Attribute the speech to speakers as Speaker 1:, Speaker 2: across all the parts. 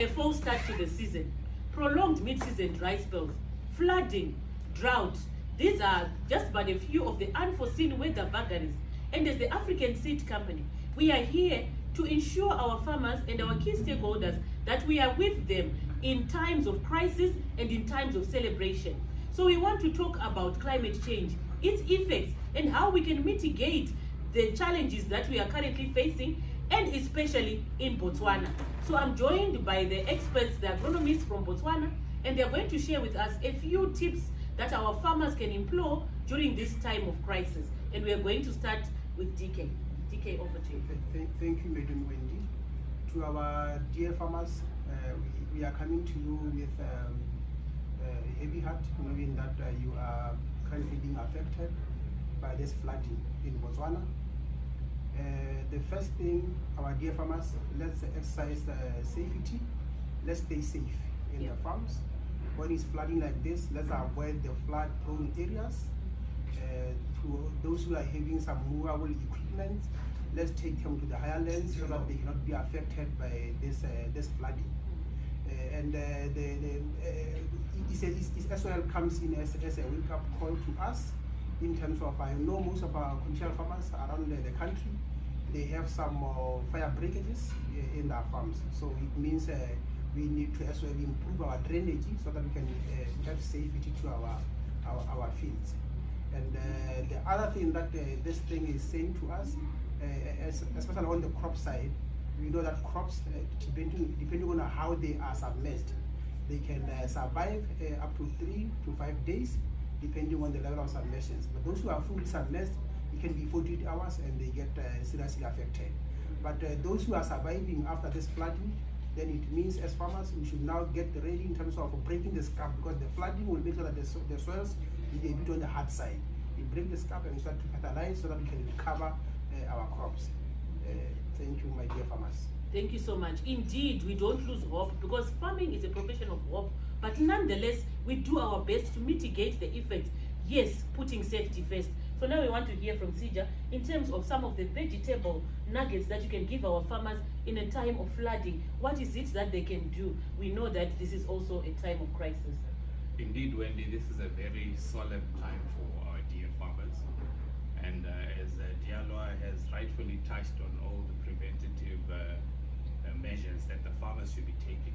Speaker 1: A false start to the season, prolonged mid-season dry spells, flooding, drought. These are just but a few of the unforeseen weather vagaries. And as the African Seed Company, we are here to ensure our farmers and our key stakeholders that we are with them in times of crisis and in times of celebration. So we want to talk about climate change, its effects, and how we can mitigate the challenges that we are currently facing, and especially in Botswana. So I'm joined by the experts, the agronomists from Botswana, and they're going to share with us a few tips that our farmers can employ during this time of crisis. And we are going to start with DK. DK, over to you.
Speaker 2: Thank you, Madam Wendy. To our dear farmers, we are coming to you with a heavy heart, knowing that you are currently being affected by this flooding in Botswana. The first thing, our dear farmers, let's exercise safety. Let's stay safe in the farms. When it's flooding like this, let's avoid the flood-prone areas. To those who are having some movable equipment, let's take them to the higher lands so that they cannot be affected by this flooding. It as well comes in as a wake-up call to us in terms of, I know most of our conventional farmers around the country, they have some fire breakages in their farms. So it means we need to as well improve our drainage so that we can have safety to our fields. And the other thing that this thing is saying to us, especially on the crop side, we know that crops, depending on how they are submerged, they can survive up to 3 to 5 days, depending on the level of submersions. But those who are fully submerged, it can be 48 hours and they get seriously affected. But those who are surviving after this flooding, then it means as farmers, we should now get ready in terms of breaking the scab, because the flooding will make sure that the soils is a bit on the hard side. We break the scab and we start to fertilize so that we can recover our crops. Thank you, my dear farmers.
Speaker 1: Thank you so much. Indeed, we don't lose hope, because farming is a profession of hope, but nonetheless, we do our best to mitigate the effects. Yes, putting safety first. So now we want to hear from Sija in terms of some of the vegetable nuggets that you can give our farmers in a time of flooding. What is it that they can do? We know that this is also a time of crisis.
Speaker 3: Indeed, Wendy, this is a very solemn time for our dear farmers. And as Dialoa has rightfully touched on all the preventative measures that the farmers should be taking,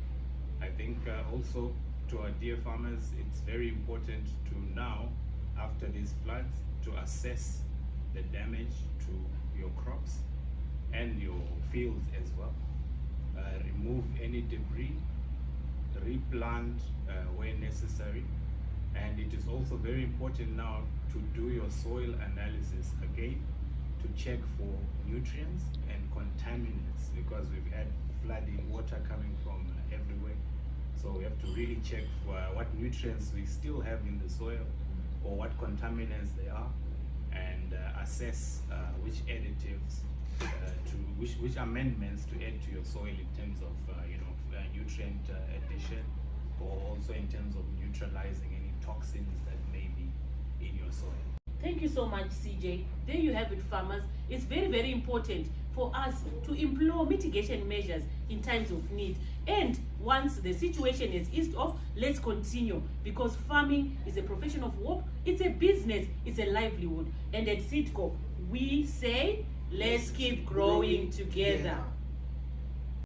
Speaker 3: I think also to our dear farmers, it's very important to now, after these floods, to assess the damage to your crops and your fields as well. Remove any debris, replant where necessary, and it is also very important now to do your soil analysis again to check for nutrients and contaminants, because we've had flooding, water coming from everywhere. So we have to really check for what nutrients we still have in the soil or what contaminants they are, and assess which additives which amendments to add to your soil in terms of nutrient addition, or also in terms of neutralizing any toxins that may be in your soil.
Speaker 1: Thank you so much, CJ. There you have it, farmers. It's very, very important for us to employ mitigation measures in times of need. And once the situation is eased off, let's continue, because farming is a profession of work, it's a business, it's a livelihood. And at SeedCo, we say, let's keep growing together.